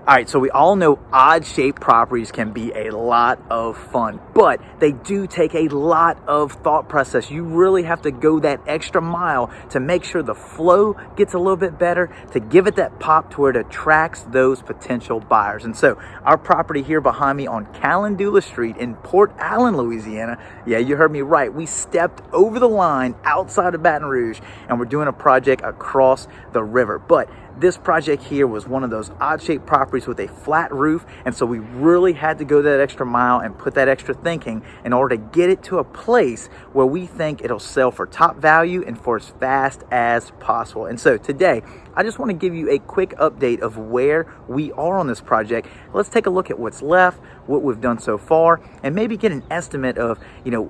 All right, so we all know odd-shaped properties can be a lot of fun, but they do take a lot of thought process. You really have to go that extra mile to make sure the flow gets a little bit better, to give it that pop to where it attracts those potential buyers. And so our property here behind me on Calendula Street in Port Allen, Louisiana, yeah, you heard me right. We stepped over the line outside of Baton Rouge, and we're doing a project across the river. But this project here was one of those odd-shaped properties with a flat roof, and so we really had to go that extra mile and put that extra thinking in order to get it to a place where we think it'll sell for top value and for as fast as possible. And so today, I just want to give you a quick update of where we are on this project. Let's take a look at what's left, what we've done so far, and maybe get an estimate of,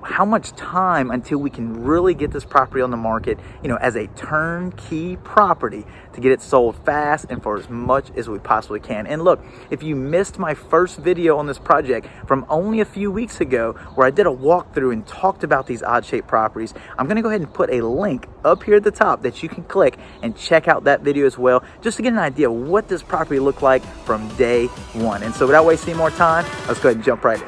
how much time until we can really get this property on the market, as a turnkey property to get it sold fast and for as much as we possibly can. And look, if you missed my first video on this project from only a few weeks ago where I did a walkthrough and talked about these odd-shaped properties, I'm going to go ahead and put a link up here at the top that you can click and check out that video as well, just to get an idea of what this property looked like from day one. And so without wasting more time, let's go ahead and jump right in.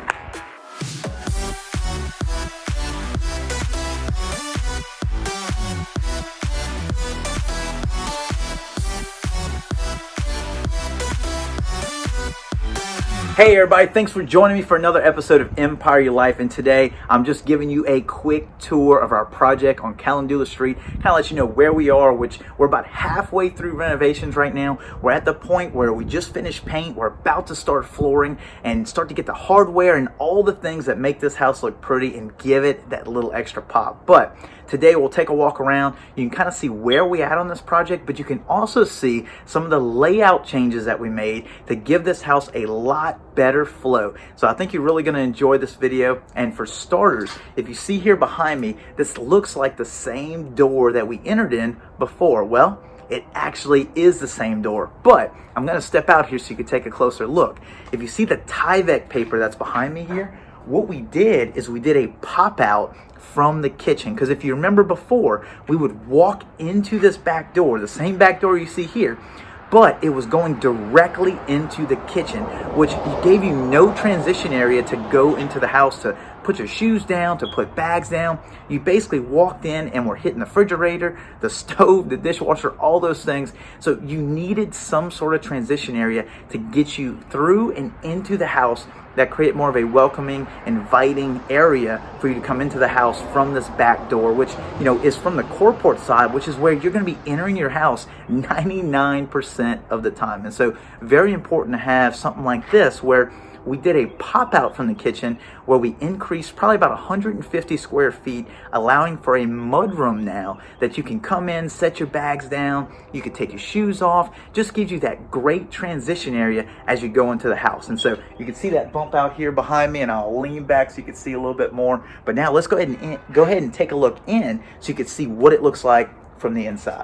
Hey everybody, thanks for joining me for another episode of Empire Your Life, and today I'm just giving you a quick tour of our project on Calendula Street, kind of let you know where we are, which we're about halfway through renovations right now. We're at the point where we just finished paint, we're about to start flooring and start to get the hardware and all the things that make this house look pretty and give it that little extra pop. But today we'll take a walk around. You can kind of see where we at on this project, but you can also see some of the layout changes that we made to give this house a lot better flow. So I think you're really going to enjoy this video. And for starters, if you see here behind me, this looks like the same door that we entered in before. Well, it actually is the same door, but I'm going to step out here so you can take a closer look. If you see the Tyvek paper that's behind me here, what we did is we did a pop out from the kitchen, because if you remember before, we would walk into this back door, the same back door you see here, but it was going directly into the kitchen, which gave you no transition area to go into the house to put your shoes down, to put bags down. You basically walked in and were hitting the refrigerator, the stove, the dishwasher, all those things. So you needed some sort of transition area to get you through and into the house that create more of a welcoming, inviting area for you to come into the house from this back door, which, is from the carport side, which is where you're gonna be entering your house 99% of the time. And so very important to have something like this where we did a pop out from the kitchen where we increased probably about 150 square feet, allowing for a mudroom now that you can come in, set your bags down, you can take your shoes off, just gives you that great transition area as you go into the house. And so you can see that bump out here behind me, and I'll lean back so you can see a little bit more. But now let's go ahead and take a look in so you can see what it looks like from the inside.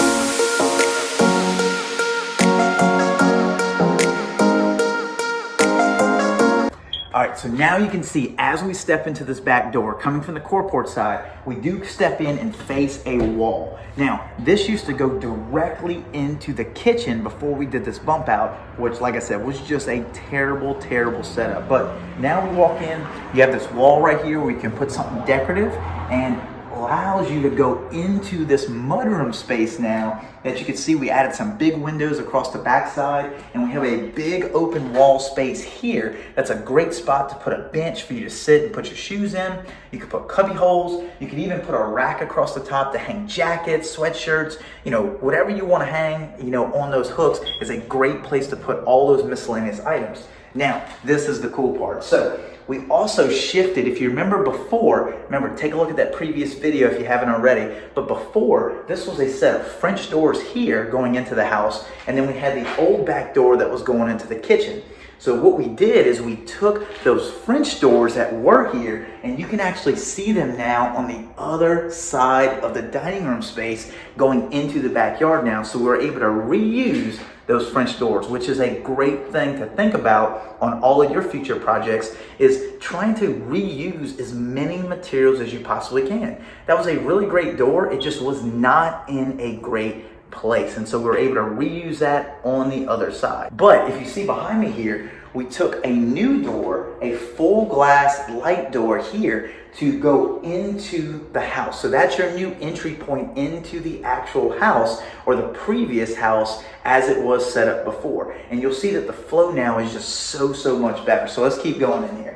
All right, so now you can see as we step into this back door, coming from the carport side, we do step in and face a wall. Now, this used to go directly into the kitchen before we did this bump out, which, like I said, was just a terrible, terrible setup. But now we walk in, you have this wall right here where you can put something decorative, and allows you to go into this mudroom space now that you can see. We added some big windows across the backside, and we have a big open wall space here. That's a great spot to put a bench for you to sit and put your shoes in. You can put cubby holes. You can even put a rack across the top to hang jackets, sweatshirts, whatever you want to hang, on those hooks is a great place to put all those miscellaneous items. Now, this is the cool part. So we also shifted, if you remember before, take a look at that previous video if you haven't already, but before, this was a set of French doors here going into the house, and then we had the old back door that was going into the kitchen. So what we did is we took those French doors that were here, and you can actually see them now on the other side of the dining room space going into the backyard now. So we're able to reuse those French doors, which is a great thing to think about on all of your future projects, is trying to reuse as many materials as you possibly can. That was a really great door. It just was not in a great place. And so we were able to reuse that on the other side. But if you see behind me here, we took a new door, a full glass light door here to go into the house. So that's your new entry point into the actual house, or the previous house as it was set up before. And you'll see that the flow now is just so much better. So let's keep going in here.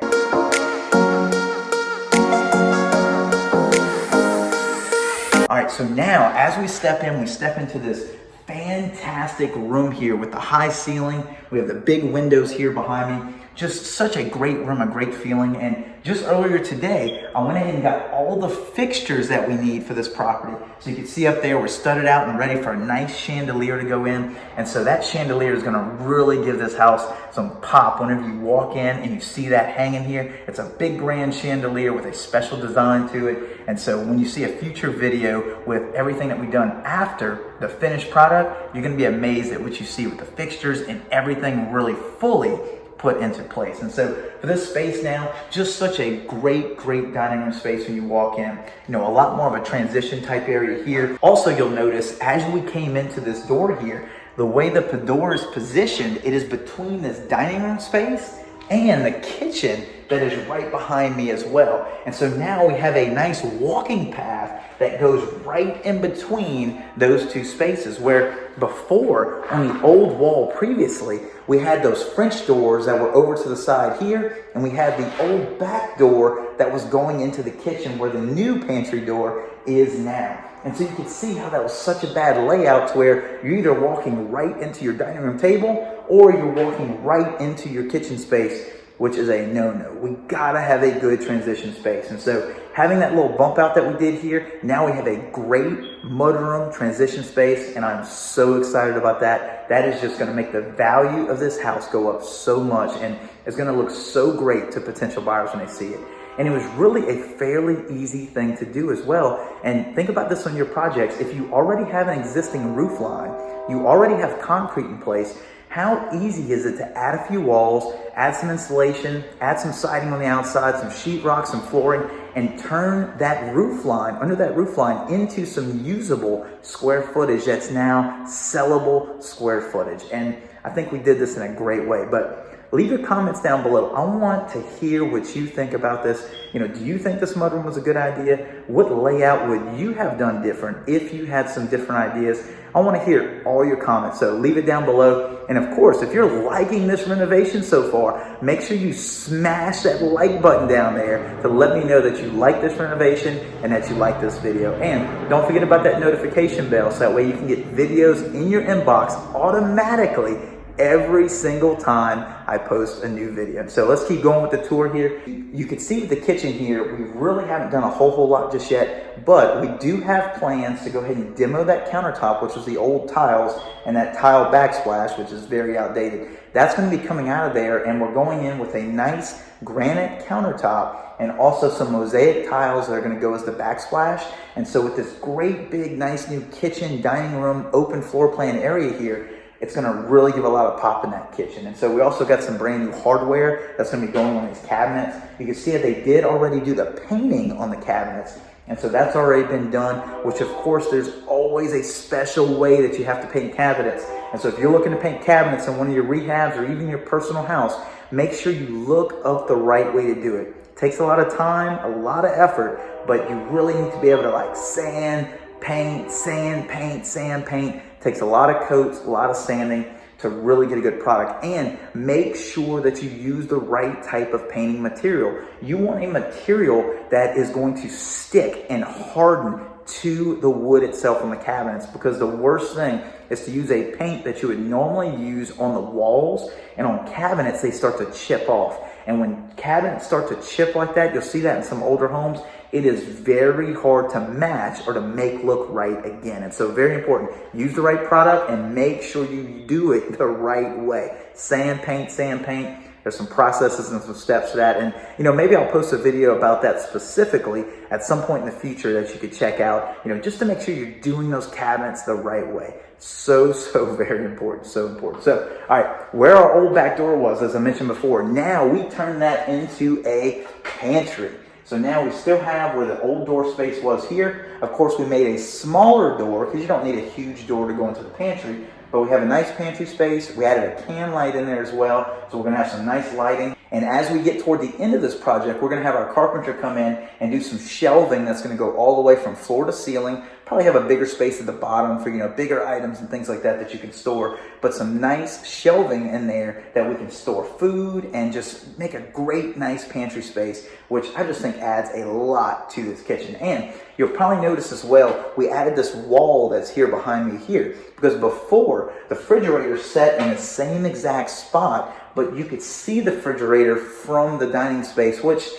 All right, so now as we step into this fantastic room here with the high ceiling. We have the big windows here behind me. Just such a great room, a great feeling. And just earlier today, I went ahead and got all the fixtures that we need for this property. So you can see up there, we're studded out and ready for a nice chandelier to go in. And so that chandelier is gonna really give this house some pop whenever you walk in and you see that hanging here. It's a big grand chandelier with a special design to it. And so when you see a future video with everything that we've done after the finished product, you're gonna be amazed at what you see with the fixtures and everything really fully put into place. And so for this space now, just such a great dining room space when you walk in. You know, a lot more of a transition type area here. Also, you'll notice as we came into this door here, the way the door is positioned, it is between this dining room space and the kitchen that is right behind me as well. And so now we have a nice walking path that goes right in between those two spaces, where before on the old wall previously, we had those French doors that were over to the side here, and we had the old back door that was going into the kitchen where the new pantry door is now. And so you can see how that was such a bad layout to where you're either walking right into your dining room table or you're walking right into your kitchen space, which is a no-no. We gotta have a good transition space. And so having that little bump out that we did here, now we have a great mudroom transition space, and I'm so excited about that. That is just gonna make the value of this house go up so much, and it's gonna look so great to potential buyers when they see it. And it was really a fairly easy thing to do as well. And think about this on your projects. If you already have an existing roof line, you already have concrete in place, how easy is it to add a few walls, add some insulation, add some siding on the outside, some sheetrock, some flooring, and turn that roof line, under that roof line, into some usable square footage that's now sellable square footage. And I think we did this in a great way. But leave your comments down below. I want to hear what you think about this. You know, do you think this mudroom was a good idea? What layout would you have done different if you had some different ideas? I want to hear all your comments, so leave it down below. And of course, if you're liking this renovation so far, make sure you smash that like button down there to let me know that you like this renovation and that you like this video. And don't forget about that notification bell, so that way you can get videos in your inbox automatically every single time I post a new video. So let's keep going with the tour here. You can see the kitchen here, we really haven't done a whole lot just yet, but we do have plans to go ahead and demo that countertop, which was the old tiles, and that tile backsplash, which is very outdated. That's going to be coming out of there, and we're going in with a nice granite countertop and also some mosaic tiles that are going to go as the backsplash. And so with this great big nice new kitchen, dining room, open floor plan area here, it's gonna really give a lot of pop in that kitchen. And so we also got some brand new hardware that's gonna be going on these cabinets. You can see that they did already do the painting on the cabinets. And so that's already been done, which of course there's always a special way that you have to paint cabinets. And so if you're looking to paint cabinets in one of your rehabs or even your personal house, make sure you look up the right way to do it. It takes a lot of time, a lot of effort, but you really need to be able to like sand, paint, sand, paint, sand, paint. Takes a lot of coats, a lot of sanding to really get a good product. And make sure that you use the right type of painting material. You want a material that is going to stick and harden to the wood itself on the cabinets, because the worst thing is to use a paint that you would normally use on the walls, and on cabinets they start to chip off. And when cabinets start to chip like that, you'll see that in some older homes, it is very hard to match or to make look right again. And so very important, use the right product and make sure you do it the right way. Sand, paint, sand, paint. There's some processes and some steps to that. And you know, maybe I'll post a video about that specifically at some point in the future that you could check out, you know, just to make sure you're doing those cabinets the right way. So very important, so important. So, all right, where our old back door was, as I mentioned before, now we turn that into a pantry. So now we still have where the old door space was here. Of course, we made a smaller door because you don't need a huge door to go into the pantry, but we have a nice pantry space. We added a can light in there as well, so we're gonna have some nice lighting. And as we get toward the end of this project, we're gonna have our carpenter come in and do some shelving that's gonna go all the way from floor to ceiling. Probably have a bigger space at the bottom for, bigger items and things like that that you can store, but some nice shelving in there that we can store food and just make a great, nice pantry space, which I just think adds a lot to this kitchen. And you'll probably notice as well, we added this wall that's here behind me here, because before the refrigerator sat in the same exact spot, but you could see the refrigerator from the dining space, which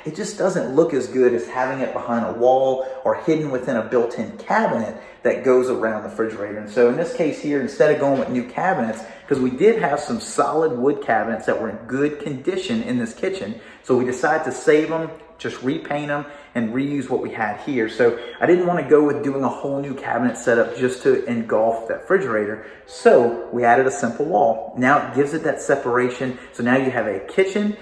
it just doesn't look as good as having it behind a wall or hidden within a built-in cabinet that goes around the refrigerator. And so in this case here, instead of going with new cabinets, because we did have some solid wood cabinets that were in good condition in this kitchen, so we decided to save them, just repaint them and reuse what we had here. So I didn't want to go with doing a whole new cabinet setup just to engulf that refrigerator. So we added a simple wall. Now it gives it that separation. So now you have a kitchen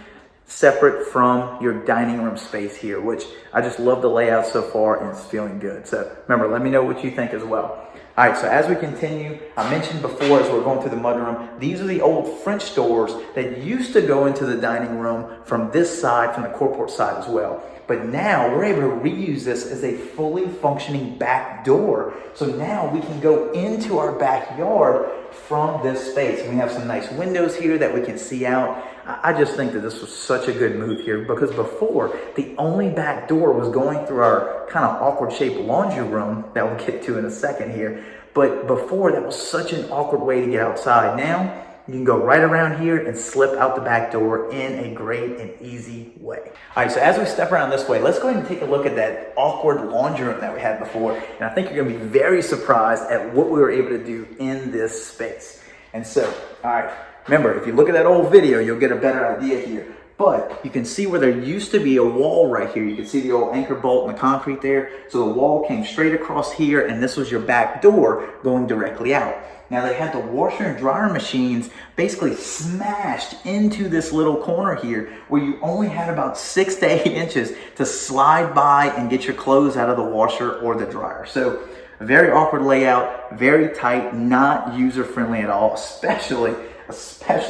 separate from your dining room space here, which I just love the layout so far and it's feeling good. So remember, let me know what you think as well. All right, so as we continue, I mentioned before as we're going through the mudroom, these are the old French doors that used to go into the dining room from this side, from the carport side as well. But now we're able to reuse this as a fully functioning back door. So now we can go into our backyard from this space. And we have some nice windows here that we can see out. I just think that this was such a good move here, because before the only back door was going through our kind of awkward shaped laundry room that we'll get to in a second here. But before, that was such an awkward way to get outside. Now you can go right around here and slip out the back door in a great and easy way. All right, so as we step around this way, let's go ahead and take a look at that awkward laundry room that we had before. And I think you're gonna be very surprised at what we were able to do in this space. And so, all right, remember, if you look at that old video, you'll get a better idea here. But you can see where there used to be a wall right here. You can see the old anchor bolt in the concrete there. So the wall came straight across here, and this was your back door going directly out. Now they had the washer and dryer machines basically smashed into this little corner here, where you only had about 6 to 8 inches to slide by and get your clothes out of the washer or the dryer. So a very awkward layout, very tight, not user-friendly at all, especially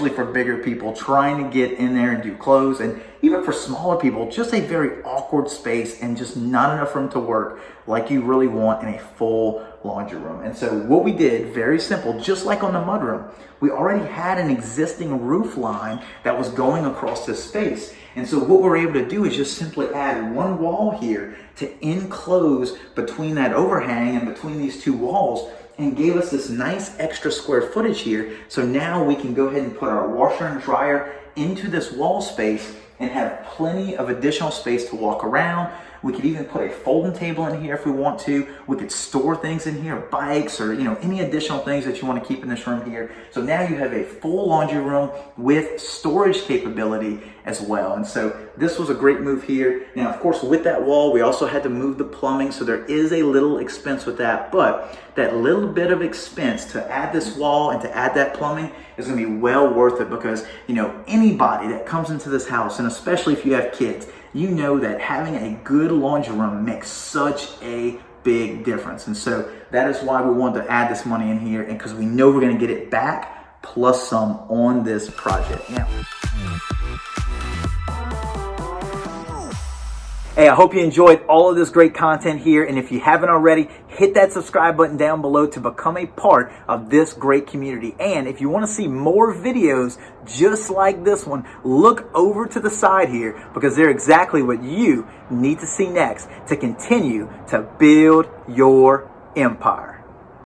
for bigger people trying to get in there and do clothes, and even for smaller people, just a very awkward space and just not enough room to work like you really want in a full laundry room. And so what we did, very simple, just like on the mudroom, we already had an existing roof line that was going across this space. And so what we're able to do is just simply add one wall here to enclose between that overhang and between these two walls, and gave us this nice extra square footage here. So now we can go ahead and put our washer and dryer into this wall space and have plenty of additional space to walk around. We could even put a folding table in here if we want to. We could store things in here, bikes or any additional things that you want to keep in this room here. So now you have a full laundry room with storage capability as well. And so this was a great move here. Now, of course, with that wall, we also had to move the plumbing. So there is a little expense with that, but that little bit of expense to add this wall and to add that plumbing is going to be well worth it, because anybody that comes into this house, and especially if you have kids, you know that having a good laundry room makes such a big difference. And so that is why we wanted to add this money in here, and because we know we're going to get it back plus some on this project. Now, hey, I hope you enjoyed all of this great content here. And if you haven't already, hit that subscribe button down below to become a part of this great community. And if you want to see more videos just like this one, look over to the side here, because they're exactly what you need to see next to continue to build your empire.